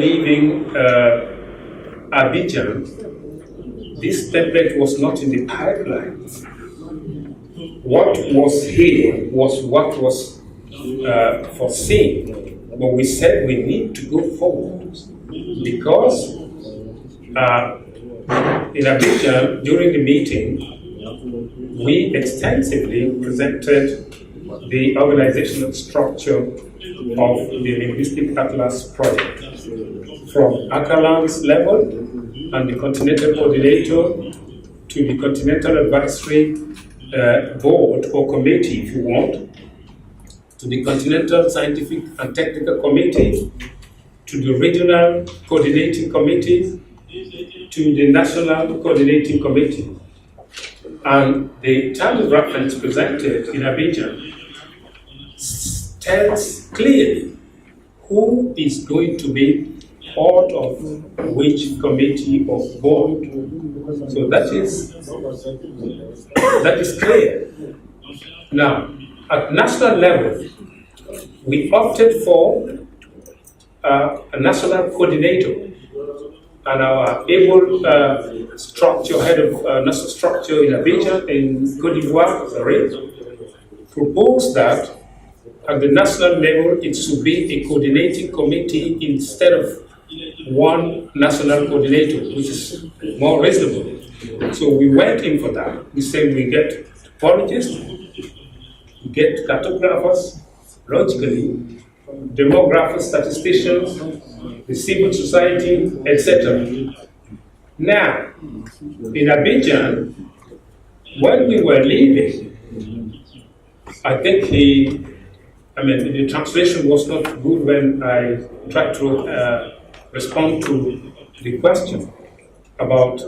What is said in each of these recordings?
leaving Abidjan, this template was not in the pipeline. What was here was what was foreseen, but we said we need to go forward because in Abidjan, during the meeting, we extensively presented the organizational structure of the Linguistic Atlas project, from ACALAN's level and the Continental Coordinator to the Continental Advisory Board or Committee, if you want, to the Continental Scientific and Technical Committee, to the Regional Coordinating Committees, to the National Coordinating Committee. And the terms of reference presented in Abidjan tells clearly who is going to be part of which committee or board. So that is clear. Now, at national level, we opted for a national coordinator, and our able structure, head of national structure in Abidjan, in Côte d'Ivoire, proposed that at the national level it should be a coordinating committee instead of one national coordinator, which is more reasonable. So we went in for that. We said we get topologists, we get cartographers, logically, demographers, statisticians, the civil society, etc. Now, in Abidjan, when we were leaving, I think the translation was not good when I tried to respond to the question about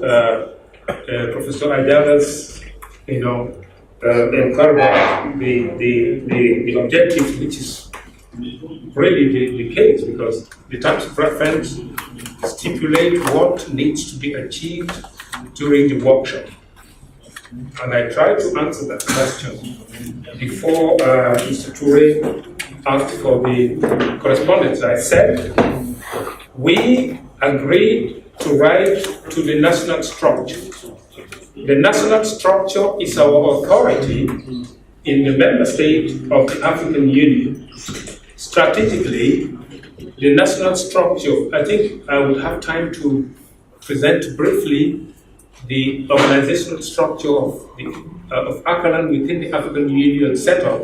Professor Ayala's, the objective, which is really the case, because the terms of reference stipulate what needs to be achieved during the workshop. And I tried to answer that question before Mr. Toure asked for the correspondence. I said, we agreed to write to the national structure. The national structure is our authority in the member state of the African Union. Strategically, the national structure, I think I would have time to present briefly the organizational structure of ACALAN within the African Union setup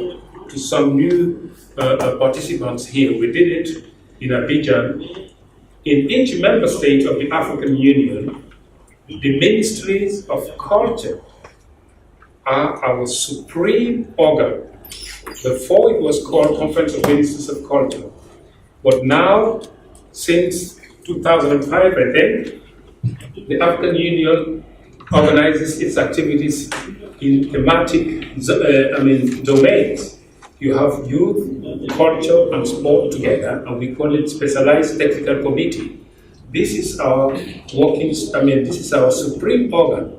to some new participants here. We did it in Abidjan. In each member state of the African Union, the ministries of culture are our supreme organ. Before it was called Conference of Ministers of Culture. But now, since 2005, I think, the African Union organizes its activities in thematic domains. You have youth, culture, and sport together, and we call it Specialized Technical Committee. This is our this is our supreme organ.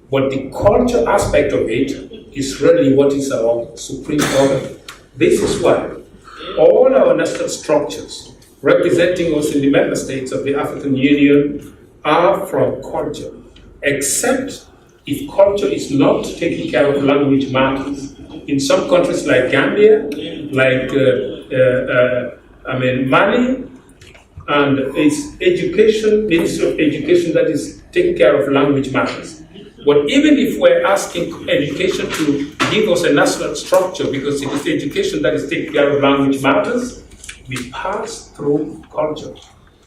But the culture aspect of it is really what is our supreme organ. This is why all our national structures representing us in the member states of the African Union are from culture, except if culture is not taking care of language matters. In some countries like Gambia, like Mali, and it's education, Ministry of Education that is taking care of language matters. But even if we're asking education to give us a national structure, because it is education that is taking care of language matters, we pass through culture.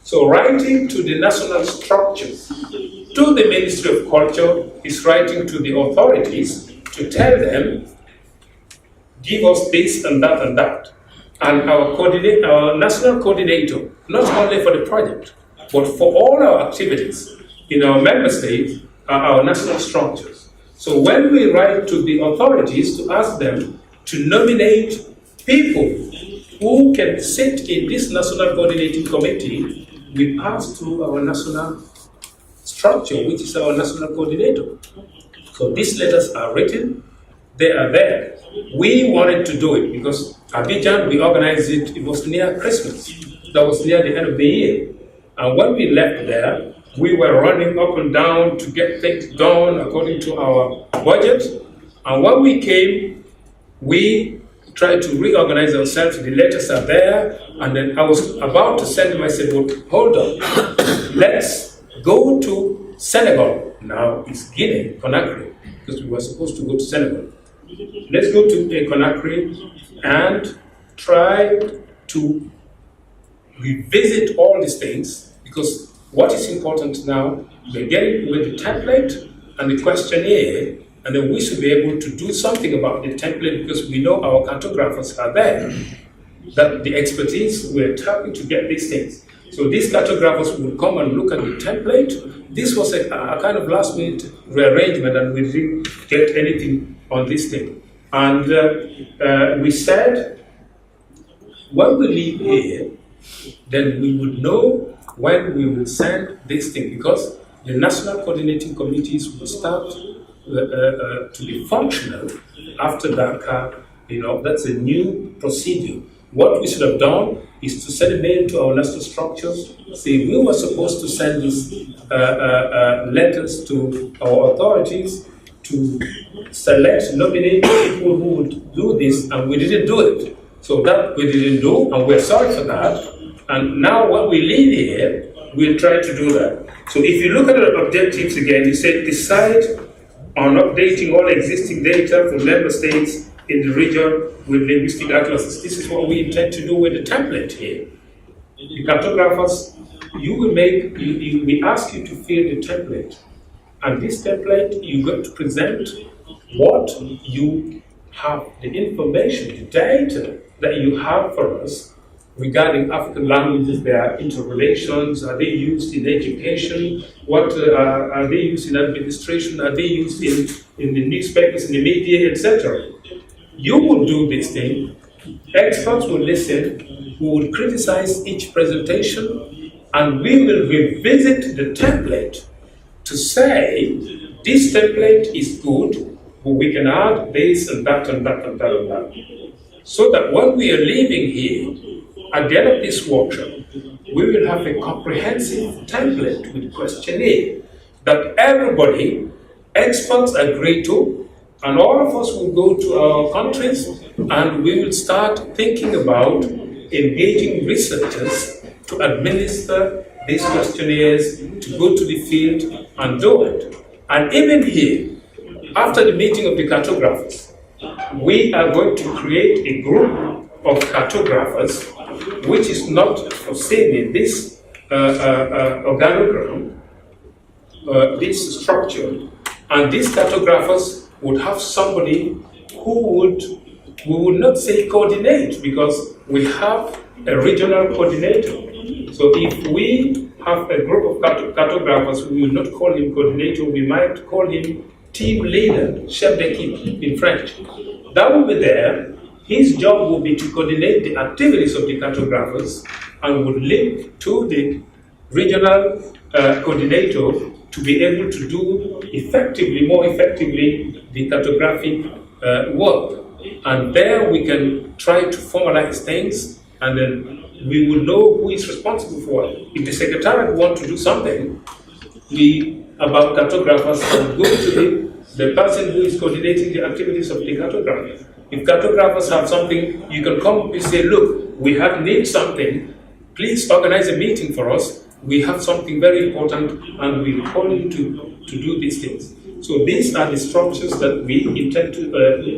So writing to the national structures, to the Ministry of Culture, is writing to the authorities to tell them, give us this and that and that. And our national coordinator, not only for the project, but for all our activities in our member states, are our national structures. So when we write to the authorities to ask them to nominate people who can sit in this national coordinating committee, we pass through our national structure, which is our national coordinator. So these letters are written, they are there. We wanted to do it because Abidjan, we organized it, it was near Christmas. That was near the end of the year. And when we left there, we were running up and down to get things done according to our budget. And when we came, we tried to reorganize ourselves. The letters are there. And then I was about to send them. I said, well, hold on. Let's go to Senegal. Now it's Guinea, Conakry, because we were supposed to go to Senegal. Let's go to Conakry and try to revisit all these things, because what is important now, we're getting with the template and the questionnaire, and then we should be able to do something about the template because we know our cartographers are there, that the expertise, we're tapping to get these things. So these cartographers will come and look at the template. This was a kind of last minute rearrangement, and we didn't get anything on this thing. And we said, when we leave here, then we would know when we will send this thing, because the national coordinating committees will start to be functional after Dakar. That's a new procedure. What we should have done is to send a mail to our national structures, say we were supposed to send these letters to our authorities to select, nominate people who would do this, and we didn't do it. So that we didn't do, and we're sorry for that. And now when we leave here, we'll try to do that. So if you look at the objectives again, you say decide on updating all existing data from member states in the region with linguistic atlases. This is what we intend to do with the template here. The cartographers, we ask you to fill the template. And this template, you're going to present what you have, the information, the data that you have for us regarding African languages, their interrelations, are they used in education, what are they used in administration, are they used in the newspapers, in the media, etc. You will do this thing, experts will listen, we will criticize each presentation, and we will revisit the template to say, this template is good, but we can add this and that and that and that and that. So that when we are leaving here, at the end of this workshop, we will have a comprehensive template with questionnaire that everybody, experts agree to, and all of us will go to our countries and we will start thinking about engaging researchers to administer these questionnaires, to go to the field and do it. And even here, after the meeting of the cartographers, we are going to create a group of cartographers which is not foreseen in this organogram, this structure, and these cartographers would have somebody who we would not say coordinate, because we have a regional coordinator. So if we have a group of cartographers, we will not call him coordinator, we might call him team leader, chef d'équipe in French. That will be there. His job will be to coordinate the activities of the cartographers and would link to the regional coordinator to be able to do more effectively, the cartographic work. And there we can try to formalize things, and then we will know who is responsible for it. If the secretariat want to do something about cartographers, and go to the person who is coordinating the activities of the cartographers. If cartographers have something, you can come and say, look, we need something, please organize a meeting for us. We have something very important and we'll call you to do these things. So these are the structures that we intend to,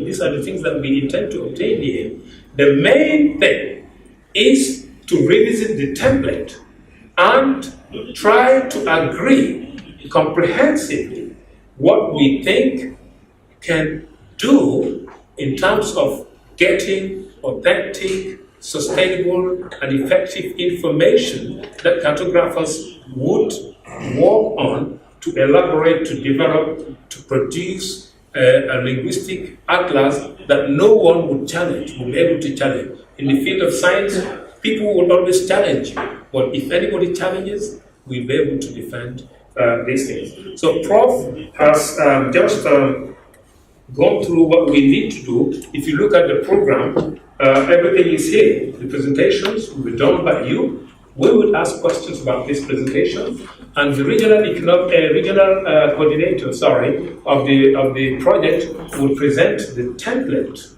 these are the things that we intend to obtain here. The main thing is to revisit the template and try to agree comprehensively what we think can do in terms of getting authentic, sustainable, and effective information that cartographers would work on to elaborate, to develop, to produce a linguistic atlas that no one would challenge, will be able to challenge. In the field of science, people will always challenge you, but if anybody challenges, we'll be able to defend these things. So Prof has just gone through what we need to do. If you look at the program, everything is here. The presentations will be done by you. We would ask questions about this presentation, and the regional coordinator, of the project would present the template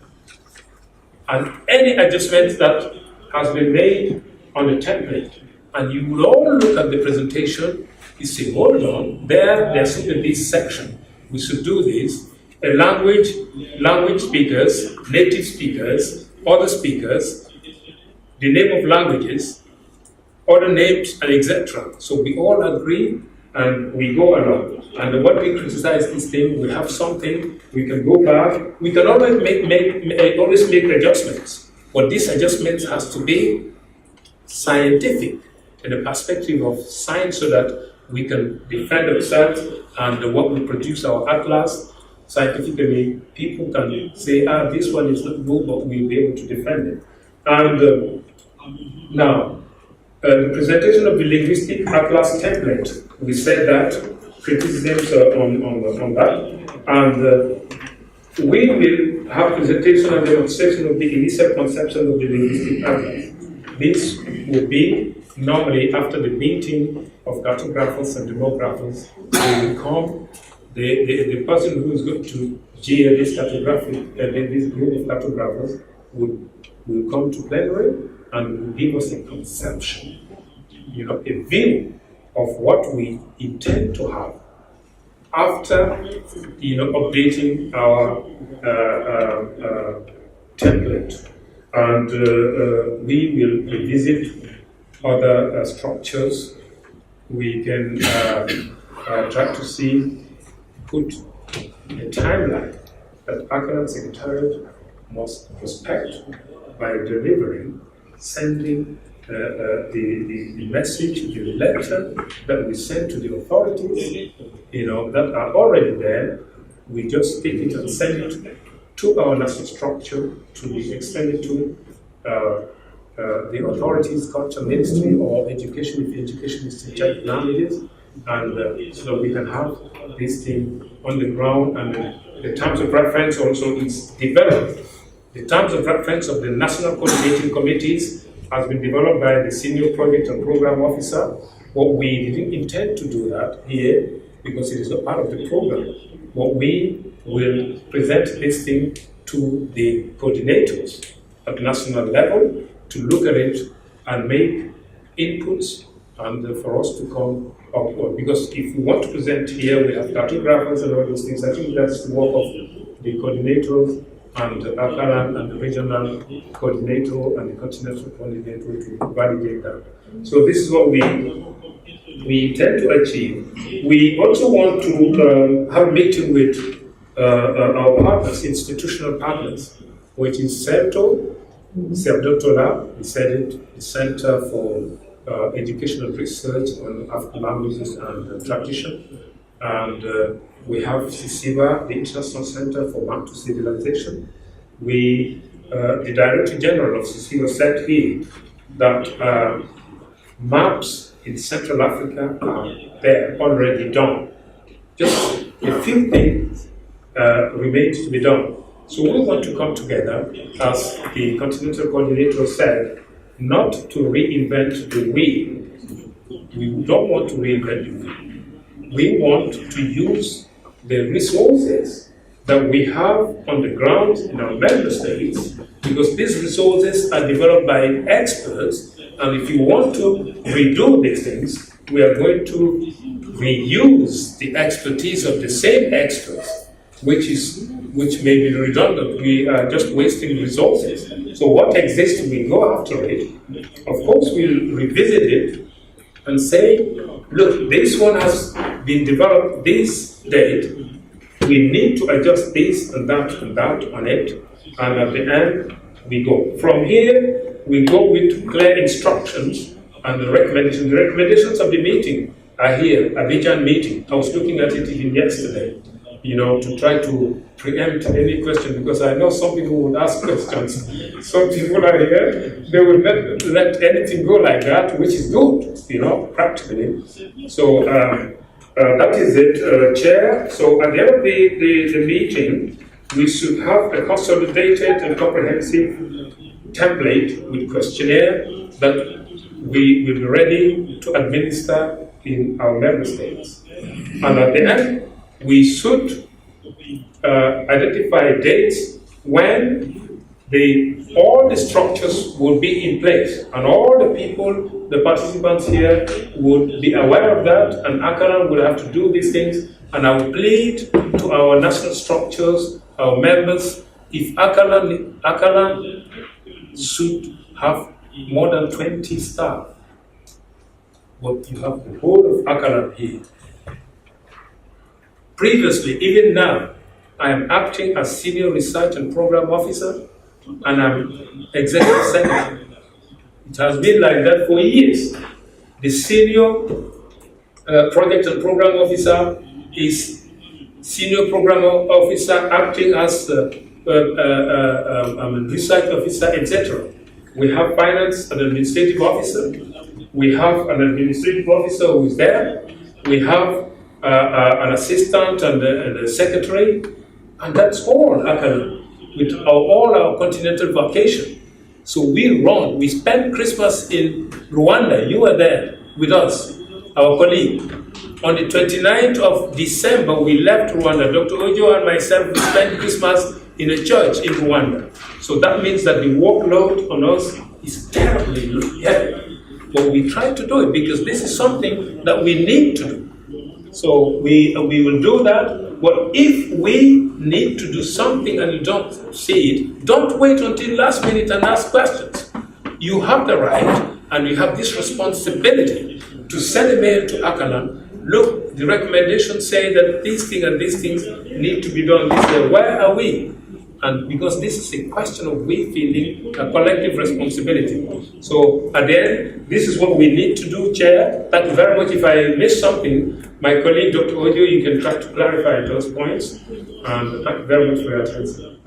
and any adjustments that has been made on the template. And you will all look at the presentation, you say, hold on, there should be this section. We should do this. Language speakers, native speakers, other speakers, the name of languages, other names, and etc. So we all agree and we go along. And when we criticize this thing, we have something, we can go back. We can always make adjustments. But these adjustments has to be scientific in the perspective of science so that we can defend ourselves, and what we produce, our atlas, scientifically, people can say, this one is not good, but we'll be able to defend it. And now, the presentation of the Linguistic Atlas template, we said that, criticisms on that, and we will have presentation and demonstration of the initial conception of the Linguistic Atlas. This will be normally after the meeting of cartographers and demographers. They will come. The person who is going to chair this this group of cartographers will come to plenary and will give us a conception, a view of what we intend to have after, updating our template, and we will revisit other structures. We can try to put a timeline that ACALAN Secretariat must respect by delivering, sending the message, the letter that we send to the authorities, that are already there. We just take it and send it to our national structure to be extended to the authorities, culture ministry, or education, if the education is to check languages, and so that we can have this thing on the ground, and the terms of reference also is developed. The terms of reference of the national coordinating committees has been developed by the senior project and program officer. But we didn't intend to do that here because it is not part of the program. But we will present this thing to the coordinators at national level to look at it and make inputs, and for us to come upward. Because if we want to present here, we have cartographers and all those things. I think that's the work of the coordinators and the ACALAN and the regional coordinator and the continental coordinator to validate that. So this is what we intend to achieve. We also want to have a meeting with our partners, institutional partners, which is CERTO, CERDOTOLA, we said it, the Center for Educational Research on African Languages and Tradition. And we have CICIVA, the International Center for Bantu Civilization. The Director General of CICIVA said here that maps in Central Africa are there, already done. Just a few things remain to be done. So we want to come together, as the Continental Coordinator said, not to reinvent the wheel. We don't want to reinvent the wheel. We want to use the resources that we have on the ground in our member states, because these resources are developed by experts, and if you want to redo these things, we are going to reuse the expertise of the same experts, which may be redundant. We are just wasting resources. So what exists, we go after it. Of course, we'll revisit it and say, look, this one has been developed this date. We need to adjust this and that on it. And at the end, we go. From here, we go with clear instructions and the recommendations. The recommendations of the meeting are here, Abidjan meeting. I was looking at it even yesterday, to try to preempt any question, because I know some people would ask questions. Some people are here, they will not let anything go like that, which is good, practically. So that is it, Chair. So at the end of the meeting, we should have a consolidated and comprehensive template with questionnaire that we will be ready to administer in our member states. And at the end, we should identify dates when all the structures will be in place, and all the people, the participants here, would be aware of that, and ACALAN will have to do these things. And I will plead to our national structures, our members, if ACALAN should have more than 20 staff, but you have the whole of ACALAN here. Previously, even now, I am acting as Senior Research and Program Officer, and I'm Executive Secretary. It has been like that for years. The Senior Project and Program Officer is Senior Program Officer acting as Research Officer, etc. We have Finance and Administrative Officer. We have an Administrative Officer who is there. We have an Assistant and a Secretary. And that's all ACALAN, with all our continental vacation. So we spent Christmas in Rwanda. You were there with us, our colleague. On the 29th of December, we left Rwanda. Dr. Ojo and myself, we spent Christmas in a church in Rwanda. So that means that the workload on us is terribly heavy. But we try to do it because this is something that we need to do. So we will do that. But if we need to do something and you don't see it, don't wait until last minute and ask questions. You have the right and you have this responsibility to send a mail to ACALAN. Look, the recommendations say that these things and these things need to be done this way. Where are we? And because this is a question of we feeling a collective responsibility. So at the end, this is what we need to do, Chair. Thank you very much. If I missed something, my colleague, Dr. Ojo, you can try to clarify those points. And thank you very much for your attention.